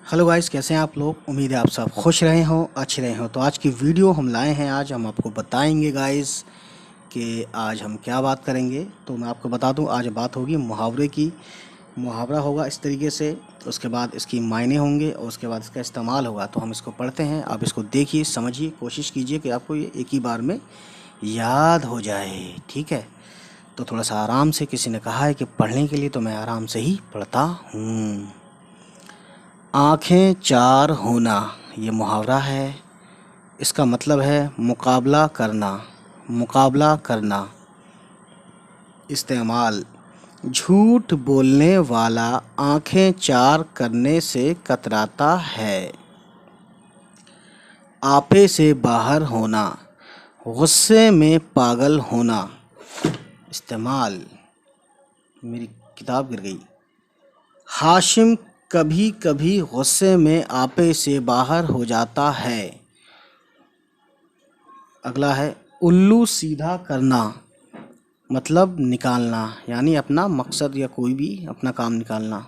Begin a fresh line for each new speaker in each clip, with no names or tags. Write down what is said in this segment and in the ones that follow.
Hello guys, कैसे हैं आप लोग। उम्मीद है आप सब खुश रहे हों, अच्छे रहे हों। तो आज की वीडियो हम लाए हैं। आज हम आपको बताएंगे गाइस कि आज हम क्या बात करेंगे। तो मैं आपको बता दूं, आज बात होगी मुहावरे की। मुहावरा होगा इस तरीके से, उसके बाद इसकी मायने होंगे और उसके बाद इसका इस्तेमाल होगा। तो हम इसको पढ़ते हैं, आप इसको देखिए, समझिए, कोशिश कीजिए कि आपको ये एक ही बार में याद हो जाए। ठीक है, तो थोड़ा सा आराम से, किसी ने कहा है कि पढ़ने के लिए, तो मैं आराम से ही पढ़ता हूँ। आँखें चार होना, ये मुहावरा है। इसका मतलब है मुकाबला करना, मुकाबला करना। इस्तेमाल: झूठ बोलने वाला आँखें चार करने से कतराता है। आपे से बाहर होना, गुस्से में पागल होना। इस्तेमाल: मेरी किताब गिर गई। हाशिम कभी कभी गुस्से में आपे से बाहर हो जाता है। अगला है उल्लू सीधा करना, मतलब निकालना, यानी अपना मकसद या कोई भी अपना काम निकालना।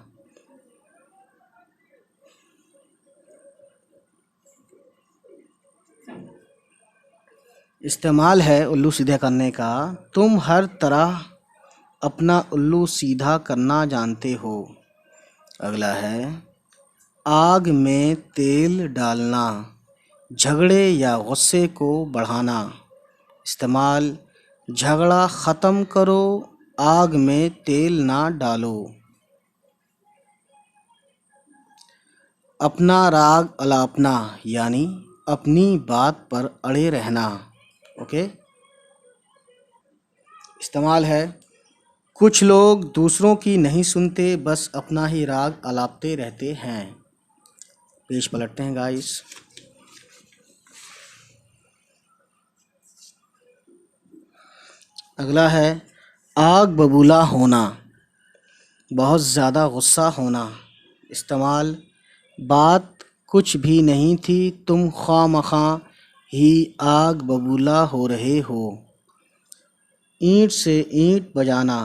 इस्तेमाल है उल्लू सीधे करने का: तुम हर तरह अपना उल्लू सीधा करना जानते हो। अगला है आग में तेल डालना, झगड़े या गुस्से को बढ़ाना। इस्तेमाल: झगड़ा ख़त्म करो, आग में तेल ना डालो। अपना राग अलापना, यानी अपनी बात पर अड़े रहना। ओके। इस्तेमाल है कुछ लोग दूसरों की नहीं सुनते, बस अपना ही राग अलापते रहते हैं। पेज पलटते हैं गाइस। अगला है आग बबूला होना, बहुत ज़्यादा गुस्सा होना। इस्तेमाल: बात कुछ भी नहीं थी, तुम ख्वामख्वा ही आग बबूला हो रहे हो। ईंट से ईंट बजाना,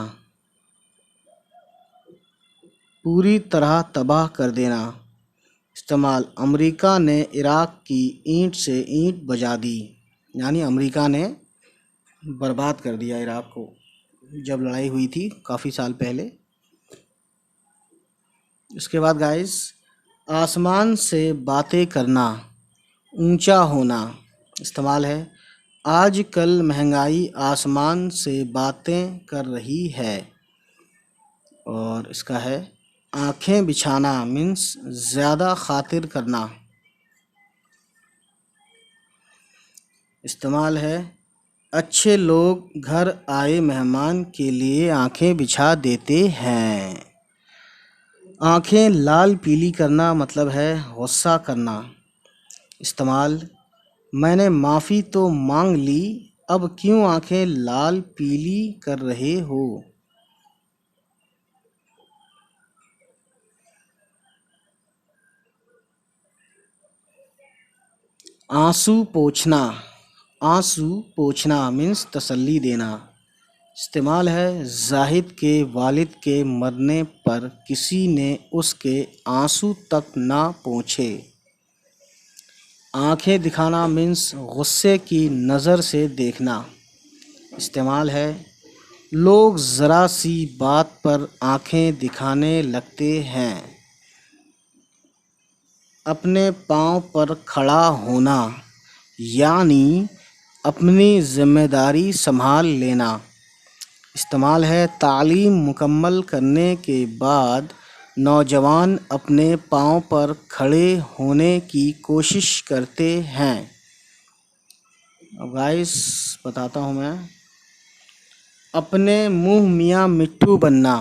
पूरी तरह तबाह कर देना। इस्तेमाल: अमेरिका ने इराक़ की ईंट से ईंट बजा दी, यानी अमेरिका ने बर्बाद कर दिया इराक़ को, जब लड़ाई हुई थी काफ़ी साल पहले। इसके बाद गाइस आसमान से बातें करना, ऊंचा होना। इस्तेमाल है आजकल महंगाई आसमान से बातें कर रही है। और इसका है आँखें बिछाना, मीन्स ज़्यादा खातिर करना। इस्तेमाल है अच्छे लोग घर आए मेहमान के लिए आँखें बिछा देते हैं। आँखें लाल पीली करना, मतलब है गुस्सा करना। इस्तेमाल: मैंने माफ़ी तो मांग ली, अब क्यों आँखें लाल पीली कर रहे हो। आंसू पोंछना, आंसू पोंछना मीन्स तसल्ली देना। इस्तेमाल है जाहिद के वालिद के मरने पर किसी ने उसके आंसू तक ना पोंछे। आंखें दिखाना मीन्स गुस्से की नज़र से देखना। इस्तेमाल है लोग ज़रा सी बात पर आंखें दिखाने लगते हैं। अपने पाँव पर खड़ा होना, यानी अपनी ज़िम्मेदारी संभाल लेना। इस्तेमाल है तालीम मुकम्मल करने के बाद नौजवान अपने पाँव पर खड़े होने की कोशिश करते हैं। अब गाइस बताता हूँ मैं। अपने मुँह मियाँ मिट्ठू बनना,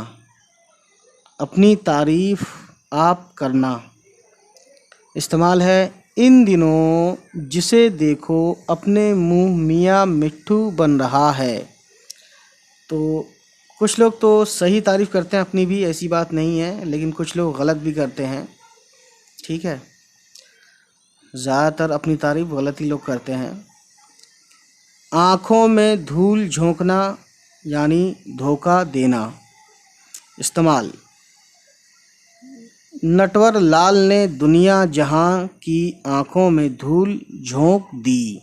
अपनी तारीफ़ आप करना। इस्तेमाल है इन दिनों जिसे देखो अपने मुँह मियाँ मिट्ठू बन रहा है। तो कुछ लोग तो सही तारीफ़ करते हैं अपनी भी, ऐसी बात नहीं है, लेकिन कुछ लोग गलत भी करते हैं। ठीक है, ज़्यादातर अपनी तारीफ़ गलत ही लोग करते हैं। आँखों में धूल झोंकना, यानी धोखा देना। इस्तेमाल: नटवर लाल ने दुनिया जहां की आंखों में धूल झोंक दी।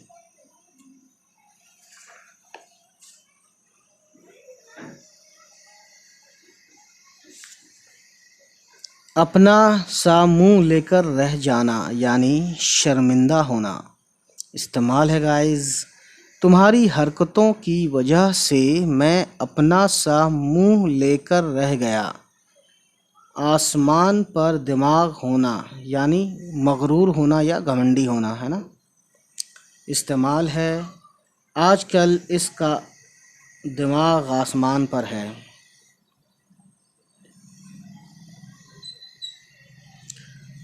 अपना सा मुंह लेकर रह जाना यानी शर्मिंदा होना। इस्तेमाल है गाइस, तुम्हारी हरकतों की वजह से मैं अपना सा मुंह लेकर रह गया। आसमान पर दिमाग होना यानी मगरूर होना या घमंडी होना, है ना। इस्तेमाल है, आजकल इसका दिमाग आसमान पर है।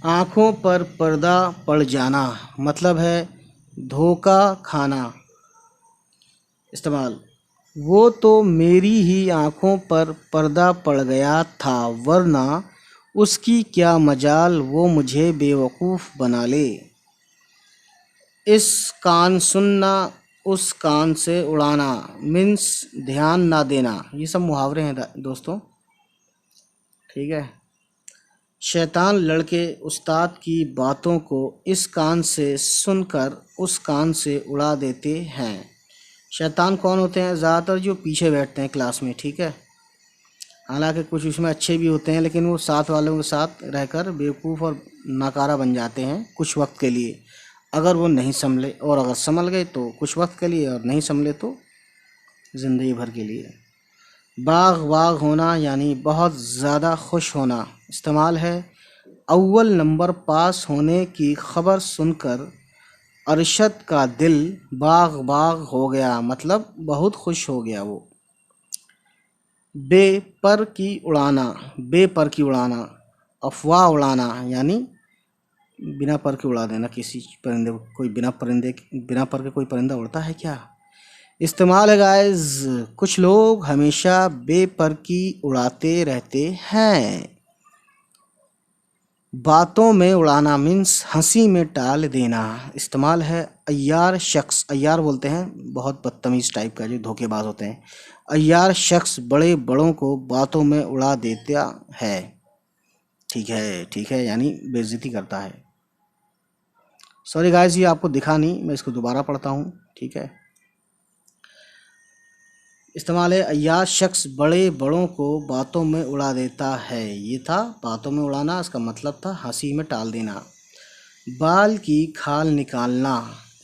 आँखों पर पर्दा पड़ जाना मतलब है धोखा खाना। इस्तेमाल, वो तो मेरी ही आँखों पर पर्दा पड़ गया था, वरना उसकी क्या मजाल वो मुझे बेवकूफ़ बना ले। इस कान सुनना उस कान से उड़ाना मीन्स ध्यान ना देना। ये सब मुहावरे हैं दोस्तों, ठीक है। शैतान लड़के उस्ताद की बातों को इस कान से सुनकर उस कान से उड़ा देते हैं। शैतान कौन होते हैं? ज़्यादातर जो पीछे बैठते हैं क्लास में, ठीक है। हालांकि कुछ उसमें अच्छे भी होते हैं, लेकिन वो साथ वालों के साथ रहकर बेवकूफ़ और नाकारा बन जाते हैं कुछ वक्त के लिए, अगर वो नहीं संभले। और अगर संभल गए तो कुछ वक्त के लिए, और नहीं संभले तो ज़िंदगी भर के लिए। बाग बाग होना यानी बहुत ज़्यादा खुश होना। इस्तेमाल है, अव्वल नंबर पास होने की खबर सुनकर अरशद का दिल बाग बाग हो गया, मतलब बहुत खुश हो गया वो। बेपर की उड़ाना, बेपर की उड़ाना, अफवाह उड़ाना यानी बिना पर के उड़ा देना किसी परिंदे को। कोई बिना पर के कोई परिंदा उड़ता है क्या? इस्तेमाल है गाइस, कुछ लोग हमेशा बेपर की उड़ाते रहते हैं। बातों में उड़ाना मीन्स हंसी में टाल देना। इस्तेमाल है, अय्यार शख्स, अय्यार बोलते हैं बहुत बदतमीज़ टाइप का जो धोखेबाज होते हैं। अय्यार शख्स बड़े बड़ों को बातों में उड़ा देता है, ठीक है, ठीक है, यानी बेइज्जती करता है। सॉरी गाइस, ये आपको दिखा नहीं, मैं इसको दोबारा पढ़ता हूँ, ठीक है। इस्तेमाल है, अय्यार शख्स बड़े बड़ों को बातों में उड़ा देता है। ये था बातों में उड़ाना, इसका मतलब था हंसी में टाल देना। बाल की खाल निकालना,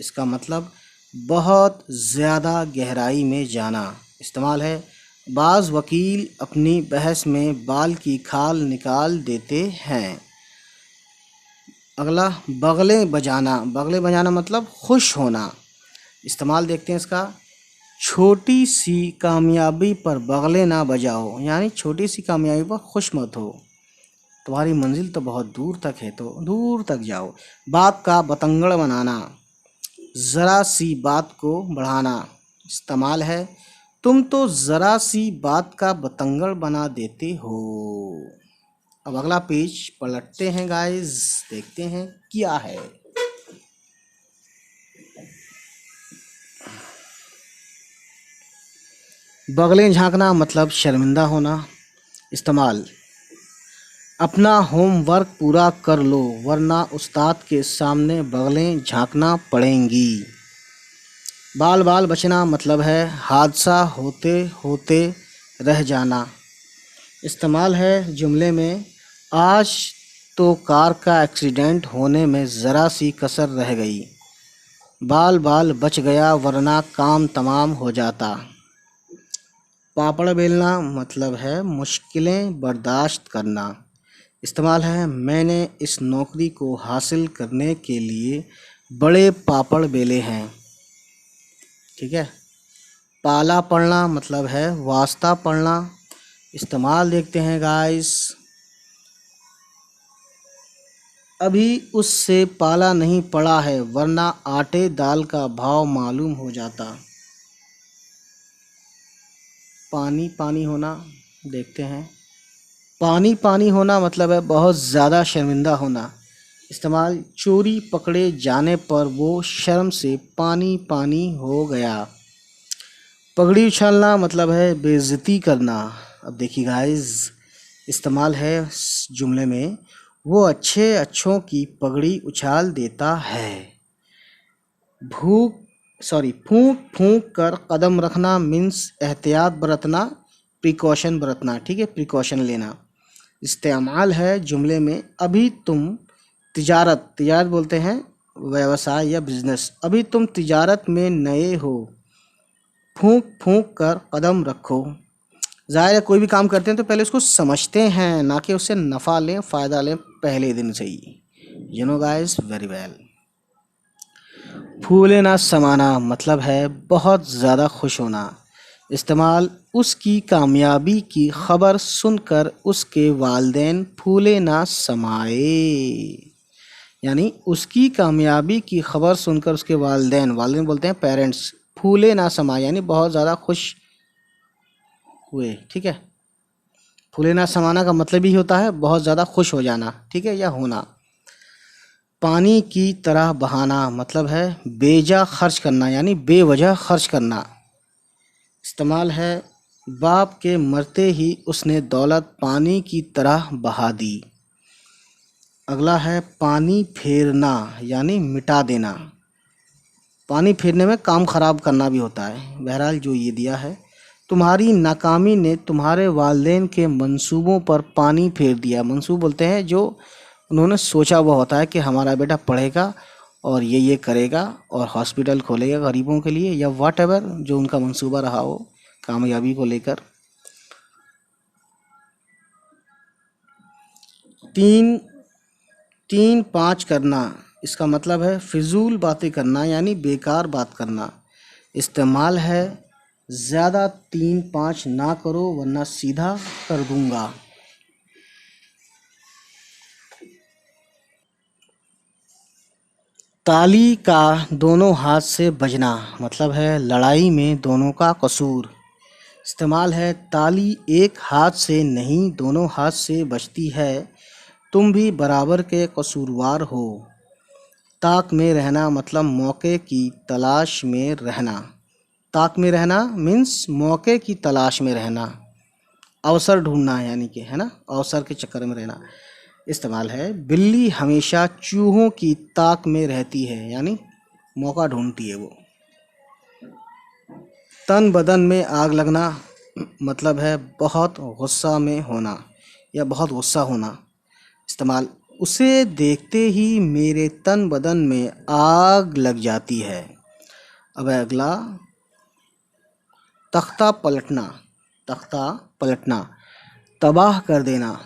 इसका मतलब बहुत ज़्यादा गहराई में जाना। इस्तेमाल है, बाज़ वकील अपनी बहस में बाल की खाल निकाल देते हैं। अगला, बगलें बजाना, बगलें बजाना मतलब खुश होना। इस्तेमाल देखते हैं इसका, छोटी सी कामयाबी पर बगले ना बजाओ यानी छोटी सी कामयाबी पर खुश मत हो, तुम्हारी मंजिल तो बहुत दूर तक है, तो दूर तक जाओ। बात का बतंगड़ बनाना, ज़रा सी बात को बढ़ाना। इस्तेमाल है, तुम तो ज़रा सी बात का बतंगड़ बना देते हो। अब अगला पेज पलटते हैं गाइस, देखते हैं क्या है। बगलें झांकना मतलब शर्मिंदा होना। इस्तेमाल, अपना होमवर्क पूरा कर लो वरना उस्ताद के सामने बगलें झांकना पड़ेंगी। बाल बाल बचना मतलब है हादसा होते होते रह जाना। इस्तेमाल है, जुमले में आज तो कार का एक्सीडेंट होने में ज़रा सी कसर रह गई, बाल बाल बच गया वरना काम तमाम हो जाता। पापड़ बेलना मतलब है मुश्किलें बर्दाश्त करना। इस्तेमाल है, मैंने इस नौकरी को हासिल करने के लिए बड़े पापड़ बेले हैं, ठीक है। पाला पड़ना मतलब है वास्ता पड़ना। इस्तेमाल देखते हैं गाइस, अभी उससे पाला नहीं पड़ा है वरना आटे दाल का भाव मालूम हो जाता। पानी पानी होना देखते हैं, पानी पानी होना मतलब है बहुत ज़्यादा शर्मिंदा होना। इस्तेमाल, चोरी पकड़े जाने पर वो शर्म से पानी पानी हो गया। पगड़ी उछालना मतलब है बेइज्जती करना। अब देखिए गाइस, इस्तेमाल है जुमले में वो अच्छे अच्छों की पगड़ी उछाल देता है। फूंक फूंक कर कदम रखना मीन्स एहतियात बरतना, प्रिकॉशन बरतना, ठीक है, प्रिकॉशन लेना। इस्तेमाल है जुमले में, अभी तुम तिजारत बोलते हैं व्यवसाय या बिजनेस, अभी तुम तिजारत में नए हो। फूंक फूंक कर कदम रखो, ज़ाहिर है कोई भी काम करते हैं तो पहले उसको समझते हैं, ना कि उससे नफ़ा लें, फ़ायदा लें पहले दिन से ही। You know guys very well. फूले ना समाना मतलब है बहुत ज़्यादा खुश होना। इस्तेमाल, उसकी कामयाबी की खबर सुनकर उसके वालिदैन फूले ना समाए। यानी उसकी कामयाबी की खबर सुनकर उसके वालिदैन बोलते हैं पेरेंट्स, फूले ना समाए यानी बहुत ज़्यादा खुश हुए, ठीक है। फूले ना समाना का मतलब ही होता है बहुत ज़्यादा खुश हो जाना, ठीक है, या होना। पानी की तरह बहाना मतलब है बेजा खर्च करना यानी बेवजह खर्च करना। इस्तेमाल है, बाप के मरते ही उसने दौलत पानी की तरह बहा दी। अगला है पानी फेरना यानी मिटा देना। पानी फेरने में काम ख़राब करना भी होता है। बहरहाल जो ये दिया है, तुम्हारी नाकामी ने तुम्हारे वालिदैन के मंसूबों पर पानी फेर दिया। मंसूब बोलते हैं जो उन्होंने सोचा हुआ होता है कि हमारा बेटा पढ़ेगा और ये करेगा और हॉस्पिटल खोलेगा गरीबों के लिए, या वॉट एवर जो उनका मंसूबा रहा हो कामयाबी को लेकर। 3-5 करना, इसका मतलब है फिजूल बातें करना यानी बेकार बात करना। इस्तेमाल है, ज़्यादा 3-5 ना करो वरना सीधा कर दूंगा। ताली का दोनों हाथ से बजना मतलब है लड़ाई में दोनों का कसूर। इस्तेमाल है, ताली एक हाथ से नहीं दोनों हाथ से बजती है, तुम भी बराबर के कसूरवार हो। ताक में रहना मतलब मौके की तलाश में रहना। ताक में रहना मीन्स मौके की तलाश में रहना, अवसर ढूंढना यानी कि, है ना, अवसर के चक्कर में रहना। इस्तेमाल है, बिल्ली हमेशा चूहों की ताक में रहती है यानी मौका ढूंढती है वो। तन बदन में आग लगना मतलब है बहुत गुस्सा में होना या बहुत गुस्सा होना। इस्तेमाल, उसे देखते ही मेरे तन बदन में आग लग जाती है। अब अगला तख्ता पलटना। तख्ता पलटना, तबाह कर देना।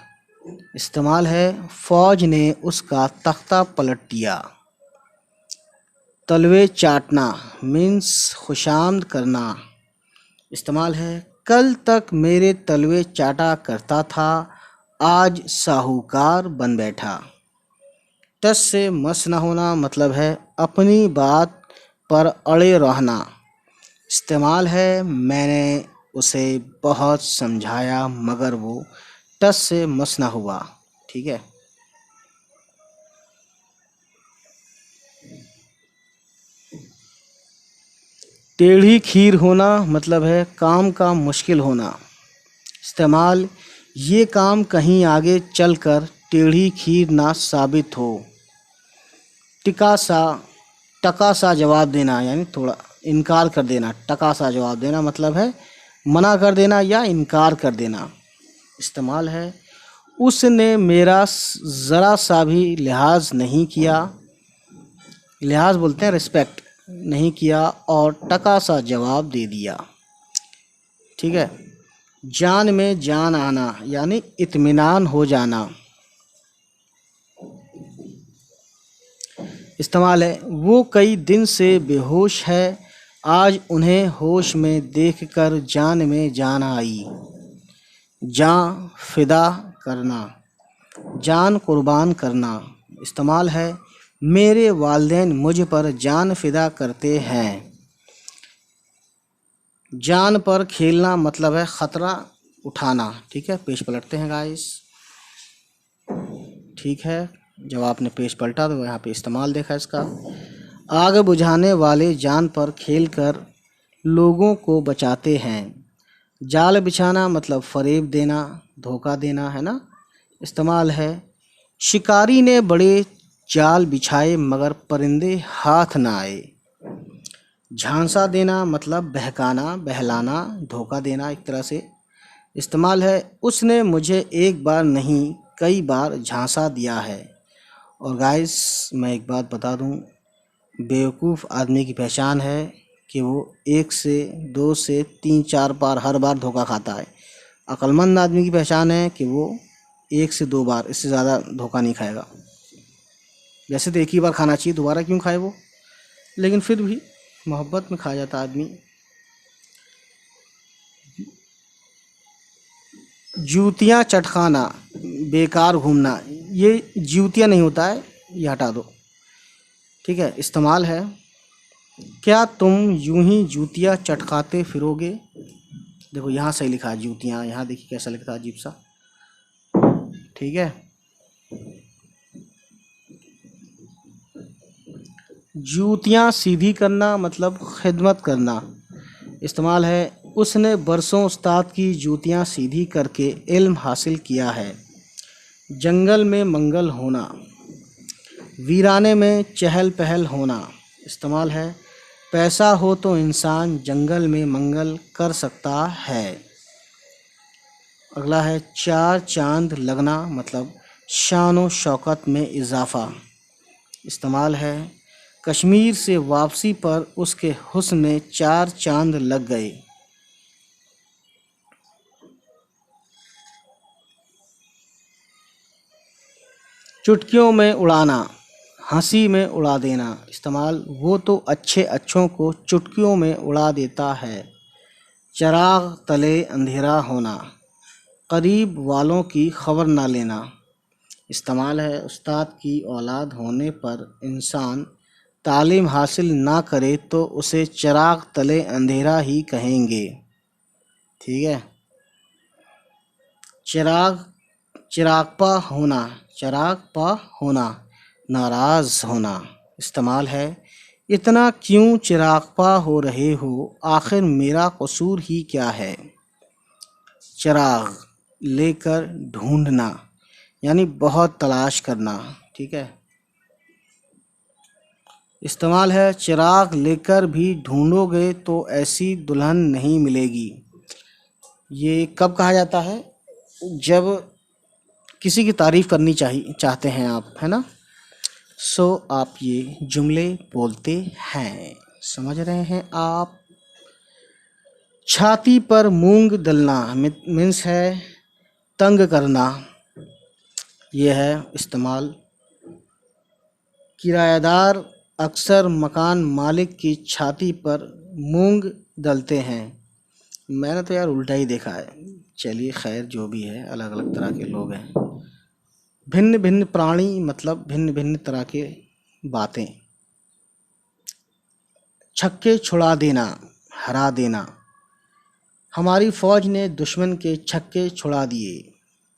इस्तेमाल है, फौज ने उसका तख्ता पलट दिया। तलवे चाटना मीन्स खुशामद करना। इस्तेमाल है, कल तक मेरे तलवे चाटा करता था, आज साहूकार बन बैठा। टस से मस न होना मतलब है अपनी बात पर अड़े रहना। इस्तेमाल है, मैंने उसे बहुत समझाया मगर वो टस से मस न हुआ, ठीक है। टेढ़ी खीर होना मतलब है काम का मुश्किल होना। इस्तेमाल, ये काम कहीं आगे चलकर टेढ़ी खीर ना साबित हो। टका सा जवाब देना यानी थोड़ा इनकार कर देना। टका सा जवाब देना मतलब है मना कर देना या इनकार कर देना। इस्तेमाल है, उसने मेरा ज़रा सा भी लिहाज नहीं किया। लिहाज बोलते हैं रिस्पेक्ट, नहीं किया और टका सा जवाब दे दिया, ठीक है। जान में जान आना यानी इत्मीनान हो जाना। इस्तेमाल है, वो कई दिन से बेहोश है, आज उन्हें होश में देखकर जान में जान आई। जान फिदा करना, जान कुर्बान करना। इस्तेमाल है, मेरे वालिदैन मुझ पर जान फिदा करते हैं। जान पर खेलना मतलब है ख़तरा उठाना, ठीक है। पेज पलटते हैं गाइस, ठीक है। जब आपने पेज पलटा तो यहाँ पे इस्तेमाल देखा इसका। आग बुझाने वाले जान पर खेलकर लोगों को बचाते हैं। जाल बिछाना मतलब फ़रेब देना, धोखा देना, है ना। इस्तेमाल है, शिकारी ने बड़े जाल बिछाए मगर परिंदे हाथ न आए। झांसा देना मतलब बहकाना, बहलाना, धोखा देना एक तरह से। इस्तेमाल है उसने मुझे एक बार नहीं कई बार झांसा दिया है। और गाइस मैं एक बात बता दूं, बेवकूफ़ आदमी की पहचान है कि वो 1 से 2 से 3 4 बार हर बार धोखा खाता है। अक्लमंद आदमी की पहचान है कि वो 1 से 2 बार, इससे ज़्यादा धोखा नहीं खाएगा। वैसे तो एक ही बार खाना चाहिए, दोबारा क्यों खाए वो, लेकिन फिर भी मोहब्बत में खा जाता आदमी। जूतियाँ चटखाना, बेकार घूमना, ये जूतियाँ नहीं होता है, ये हटा दो, ठीक है। इस्तेमाल है क्या तुम यूं ही जूतियाँ चटकाते फिरोगे। देखो यहाँ सही लिखा है जूतियाँ, यहाँ देखिए कैसा लिखता है अजीब सा, ठीक है। जूतियाँ सीधी करना मतलब खिदमत करना। इस्तेमाल है उसने बरसों उस्ताद की जूतियाँ सीधी करके इल्म हासिल किया है। जंगल में मंगल होना, वीराने में चहल पहल होना। इस्तेमाल है पैसा हो तो इंसान जंगल में मंगल कर सकता है। अगला है 4 चांद लगना मतलब शान व शौकत में इजाफ़ा। इस्तेमाल है कश्मीर से वापसी पर उसके हुस्न में 4 चांद लग गए। चुटकियों में उड़ाना, हंसी में उड़ा देना। इस्तेमाल वो तो अच्छे अच्छों को चुटकियों में उड़ा देता है। चिराग तले अंधेरा होना, करीब वालों की खबर ना लेना। इस्तेमाल है उस्ताद की औलाद होने पर इंसान तालीम हासिल ना करे तो उसे चिराग तले अंधेरा ही कहेंगे, ठीक है। चिराग चिरागपा होना, चिरागपा होना, नाराज़ होना। इस्तेमाल है इतना क्यों चिरागपा हो रहे हो, आखिर मेरा कसूर ही क्या है। चिराग लेकर ढूंढना यानी बहुत तलाश करना, ठीक है। इस्तेमाल है चिराग लेकर भी ढूंढोगे तो ऐसी दुल्हन नहीं मिलेगी। ये कब कहा जाता है, जब किसी की तारीफ़ करनी चाहते हैं आप, है ना। सो आप ये जुमले बोलते हैं, समझ रहे हैं आप। छाती पर मूंग दलना मीन्स है तंग करना, ये है इस्तेमाल। किराएदार अक्सर मकान मालिक की छाती पर मूंग दलते हैं। मैंने तो यार उल्टा ही देखा है, चलिए खैर जो भी है, अलग अलग तरह के लोग हैं। भिन्न भिन्न प्राणी मतलब भिन्न भिन्न तरह के बातें। छक्के छुड़ा देना, हरा देना। हमारी फौज ने दुश्मन के छक्के छुड़ा दिए।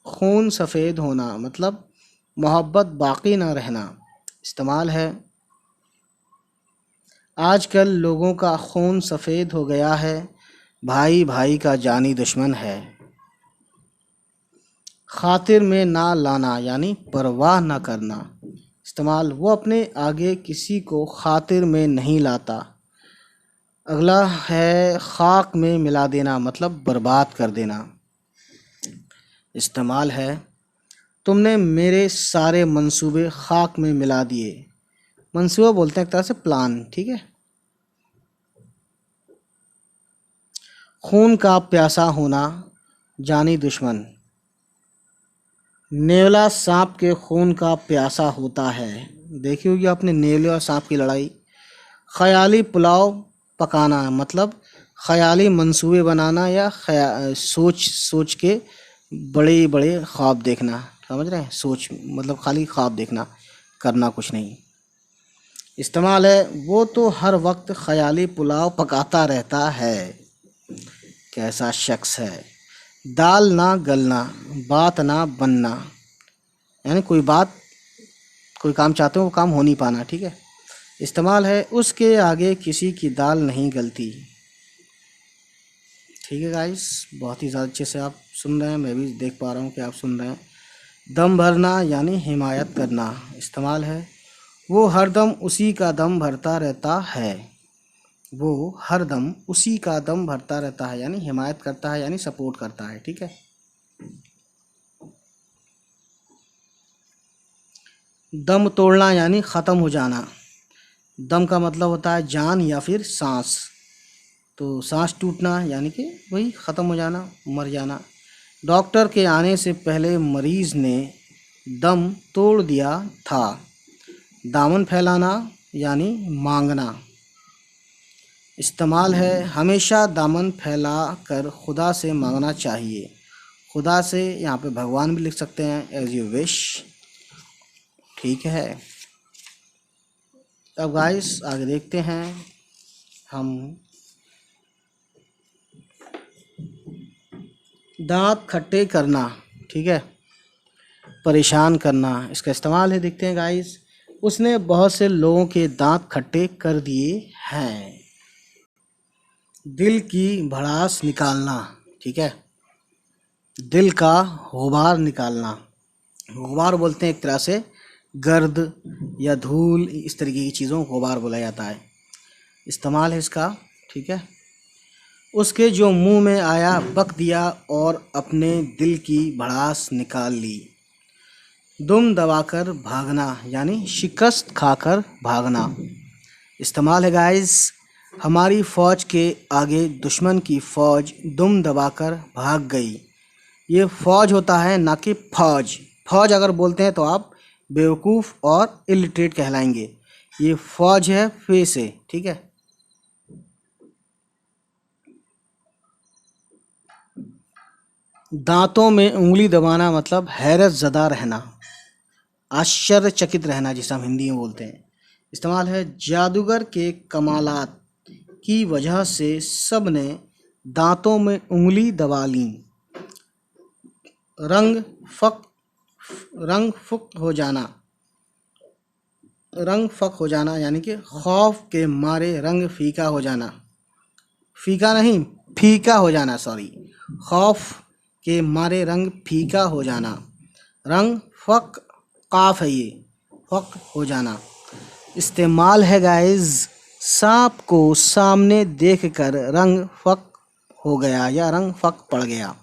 खून सफ़ेद होना मतलब मोहब्बत बाकी ना रहना। इस्तेमाल है आजकल लोगों का खून सफ़ेद हो गया है, भाई भाई का जानी दुश्मन है। खातिर में ना लाना यानी परवाह ना करना। इस्तेमाल वो अपने आगे किसी को खातिर में नहीं लाता। अगला है खाक में मिला देना मतलब बर्बाद कर देना। इस्तेमाल है तुमने मेरे सारे मंसूबे खाक में मिला दिए। मंसूबा बोलते हैं एक तरह से प्लान, ठीक है। खून का प्यासा होना, जानी दुश्मन। नेवला सांप के खून का प्यासा होता है। देखी होगी आपने नेवले और सांप की लड़ाई। ख़याली पुलाव पकाना मतलब ख़याली मंसूबे बनाना या सोच सोच के बड़े बड़े ख्वाब देखना, समझ रहे हैं। सोच मतलब खाली ख्वाब देखना, करना कुछ नहीं। इस्तेमाल है वो तो हर वक्त ख़याली पुलाव पकाता रहता है। कैसा शख्स है। दाल ना गलना, बात ना बनना, यानी कोई काम चाहते हो वो काम हो नहीं पाना, ठीक है। इस्तेमाल है उसके आगे किसी की दाल नहीं गलती। ठीक है गाइस, बहुत ही ज़्यादा अच्छे से आप सुन रहे हैं, मैं भी देख पा रहा हूँ कि आप सुन रहे हैं। दम भरना यानी हिमायत करना। इस्तेमाल है वो हरदम उसी का दम भरता रहता है। वो हरदम उसी का दम भरता रहता है यानी हिमायत करता है यानी सपोर्ट करता है। ठीक है। दम तोड़ना यानी ख़त्म हो जाना। दम का मतलब होता है जान या फिर सांस। तो सांस टूटना यानी कि वही ख़त्म हो जाना, मर जाना। डॉक्टर के आने से पहले मरीज़ ने दम तोड़ दिया था। दामन फैलाना यानी मांगना। इस्तेमाल है हमेशा दामन फैला कर खुदा से मांगना चाहिए। खुदा से यहाँ पे भगवान भी लिख सकते हैं, एज यू विश। ठीक है। अब गाइस आगे देखते हैं हम। दांत खट्टे करना, ठीक है, परेशान करना, इसका इस्तेमाल है। देखते हैं गाइस। उसने बहुत से लोगों के दांत खट्टे कर दिए हैं। दिल की भड़ास निकालना, ठीक है, दिल का गुबार निकालना। गुबार बोलते हैं एक तरह से गर्द या धूल, इस तरीके की चीज़ों को गुबार बोला जाता है। इस्तेमाल है इसका। ठीक है। उसके जो मुंह में आया बक दिया और अपने दिल की भड़ास निकाल ली। दुम दबाकर भागना यानी शिकस्त खाकर भागना। इस्तेमाल है गाइस, हमारी फ़ौज के आगे दुश्मन की फ़ौज दुम दबाकर भाग गई। ये फ़ौज होता है ना कि फौज। फौज अगर बोलते हैं तो आप बेवकूफ़ और इलिटरेट कहलाएंगे। ये फ़ौज है फे से। ठीक है। दांतों में उंगली दबाना मतलब हैरत ज़दा रहना, आश्चर्यचकित रहना, जिसे हम हिंदी में बोलते हैं। इस्तेमाल है जादूगर के कमालात की वजह से सब ने दांतों में उंगली दबा ली। रंग फक हो जाना। रंग फक हो जाना यानी कि खौफ के मारे रंग फीका हो जाना। फीका नहीं, फीका हो जाना, सॉरी। खौफ के मारे रंग फीका हो जाना। रंग फक, काफ है ये, फक हो जाना। इस्तेमाल है गाइस, सांप को सामने देखकर रंग फक हो गया या रंग फक पड़ गया।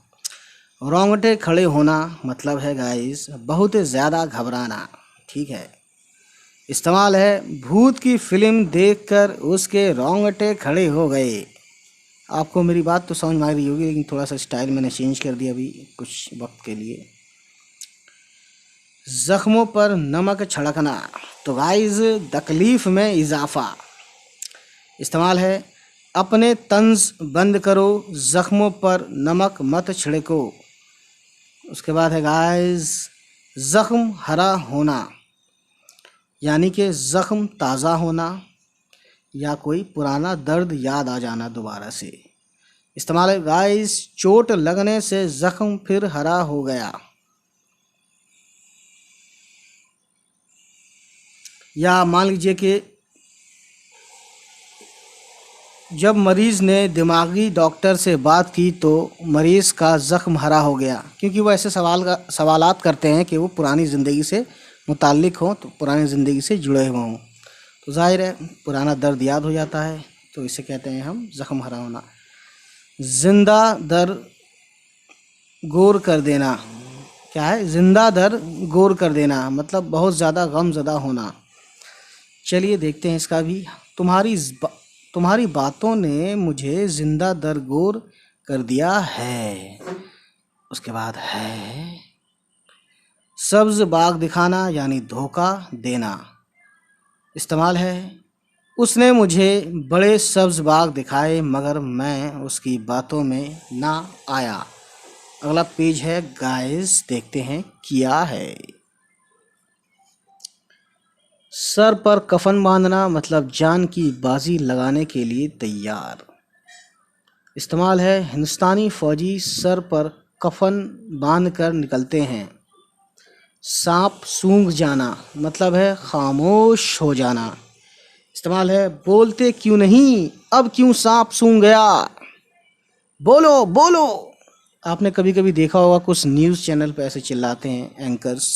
रोंगटे खड़े होना मतलब है गाइस बहुत ज़्यादा घबराना। ठीक है। इस्तेमाल है भूत की फिल्म देखकर उसके रोंगटे खड़े हो गए। आपको मेरी बात तो समझ में आ रही होगी, लेकिन थोड़ा सा स्टाइल मैंने चेंज कर दिया अभी कुछ वक्त के लिए। ज़ख्मों पर नमक छिड़कना, तो गाइस तकलीफ़ में इजाफ़ा। इस्तेमाल है अपने तंज बंद करो, ज़ख्मों पर नमक मत छिड़को। उसके बाद है गाइस ज़ख्म हरा होना यानी कि ज़ख्म ताज़ा होना या कोई पुराना दर्द याद आ जाना दोबारा से। इस्तेमाल है गाइस चोट लगने से ज़ख्म फिर हरा हो गया। या मान लीजिए कि जब मरीज़ ने दिमागी डॉक्टर से बात की तो मरीज़ का ज़ख्म हरा हो गया, क्योंकि वो ऐसे सवालात करते हैं कि वो पुरानी ज़िंदगी से मुताल्लिक़ हों, तो पुरानी ज़िंदगी से जुड़े हुए हों, तो ज़ाहिर है पुराना दर्द याद हो जाता है, तो इसे कहते हैं हम ज़ख्म हरा होना। ज़िंदा दर गौर कर देना, क्या है, ज़िंदा दर गौर कर देना मतलब बहुत ज़्यादा गमज़दा होना। चलिए देखते हैं इसका भी। तुम्हारी बातों ने मुझे ज़िंदा दर गौर कर दिया है। उसके बाद है सब्ज़ बाग दिखाना यानी धोखा देना। इस्तेमाल है उसने मुझे बड़े सब्ज़ बाग दिखाए मगर मैं उसकी बातों में ना आया। अगला पेज है गाइस, देखते हैं क्या है। सर पर कफन बांधना मतलब जान की बाजी लगाने के लिए तैयार। इस्तेमाल है हिंदुस्तानी फौजी सर पर कफन बांध कर निकलते हैं। सांप सूंघ जाना मतलब है खामोश हो जाना। इस्तेमाल है बोलते क्यों नहीं, अब क्यों सांप सूंघ गया, बोलो बोलो। आपने कभी कभी देखा होगा कुछ न्यूज़ चैनल पे ऐसे चिल्लाते हैं एंकर्स,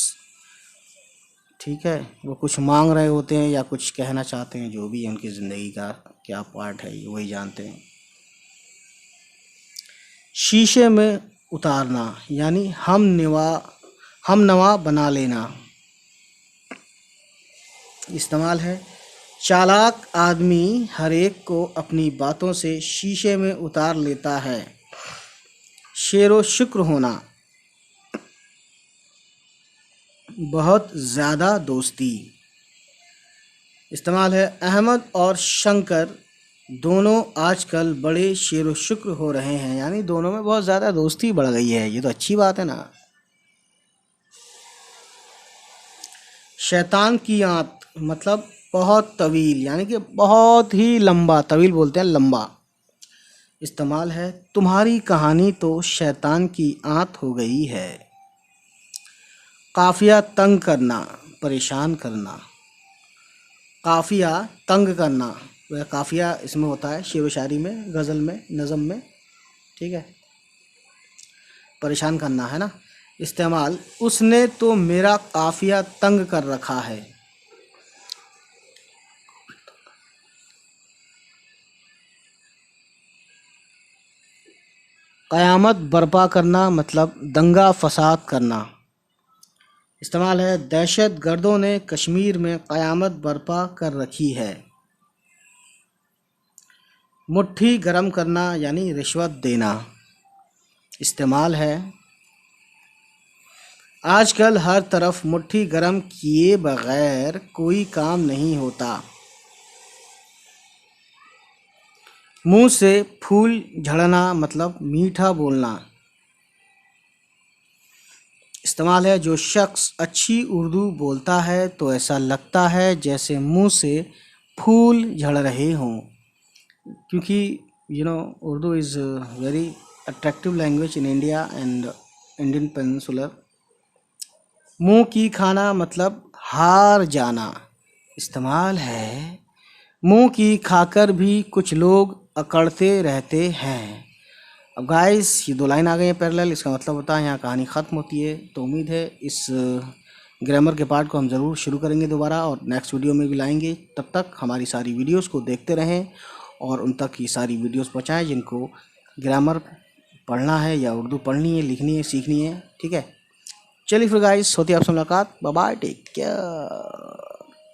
ठीक है, वो कुछ मांग रहे होते हैं या कुछ कहना चाहते हैं, जो भी है उनकी ज़िंदगी का क्या पार्ट है ये वही जानते हैं। शीशे में उतारना यानी हम नवा बना लेना। इस्तेमाल है, चालाक आदमी हर एक को अपनी बातों से शीशे में उतार लेता है। शेरो शुक्र होना, बहुत ज़्यादा दोस्ती। इस्तेमाल है, अहमद और शंकर दोनों आजकल बड़े शेरो शुक्र हो रहे हैं, यानी दोनों में बहुत ज़्यादा दोस्ती बढ़ गई है, ये तो अच्छी बात है ना। शैतान की आंत मतलब बहुत तवील, यानी कि बहुत ही लंबा, तवील बोलते हैं लंबा। इस्तेमाल है, तुम्हारी कहानी तो शैतान की आंत हो गई है। काफिया तंग करना, परेशान करना। काफिया तंग करना, वह काफिया इसमें होता है शेर व शायरी में, गज़ल में, नज़म में, ठीक है। परेशान करना है ना। इस्तेमाल, उसने तो मेरा काफिया तंग कर रखा है। क़यामत बर्पा करना मतलब दंगा फसाद करना। इस्तेमाल है, दहशत गर्दों ने कश्मीर में क़यामत बर्पा कर रखी है। मुट्ठी गरम करना यानी रिश्वत देना। इस्तेमाल है, आजकल हर तरफ मुट्ठी गरम किए बगैर कोई काम नहीं होता। मुंह से फूल झड़ना मतलब मीठा बोलना। इस्तेमाल है, जो शख्स अच्छी उर्दू बोलता है तो ऐसा लगता है जैसे मुंह से फूल झड़ रहे हों, क्योंकि Urdu is very attractive language in India and Indian peninsular. मुंह की खाना मतलब हार जाना। इस्तेमाल है, मुंह की खाकर भी कुछ लोग अकड़ते रहते हैं। अब गाइस ये दो लाइन आ गई हैं पैरेलल, इसका मतलब होता है यहाँ कहानी ख़त्म होती है। तो उम्मीद है इस ग्रामर के पार्ट को हम ज़रूर शुरू करेंगे दोबारा और नेक्स्ट वीडियो में भी लाएंगे। तब तक हमारी सारी वीडियोस को देखते रहें और उन तक की सारी वीडियोस पहुँचाएँ जिनको ग्रामर पढ़ना है या उर्दू पढ़नी है, लिखनी है, सीखनी है, ठीक है। चलिए फिर गाइस, होती है आपसे मुलाकात। Bye bye, take care.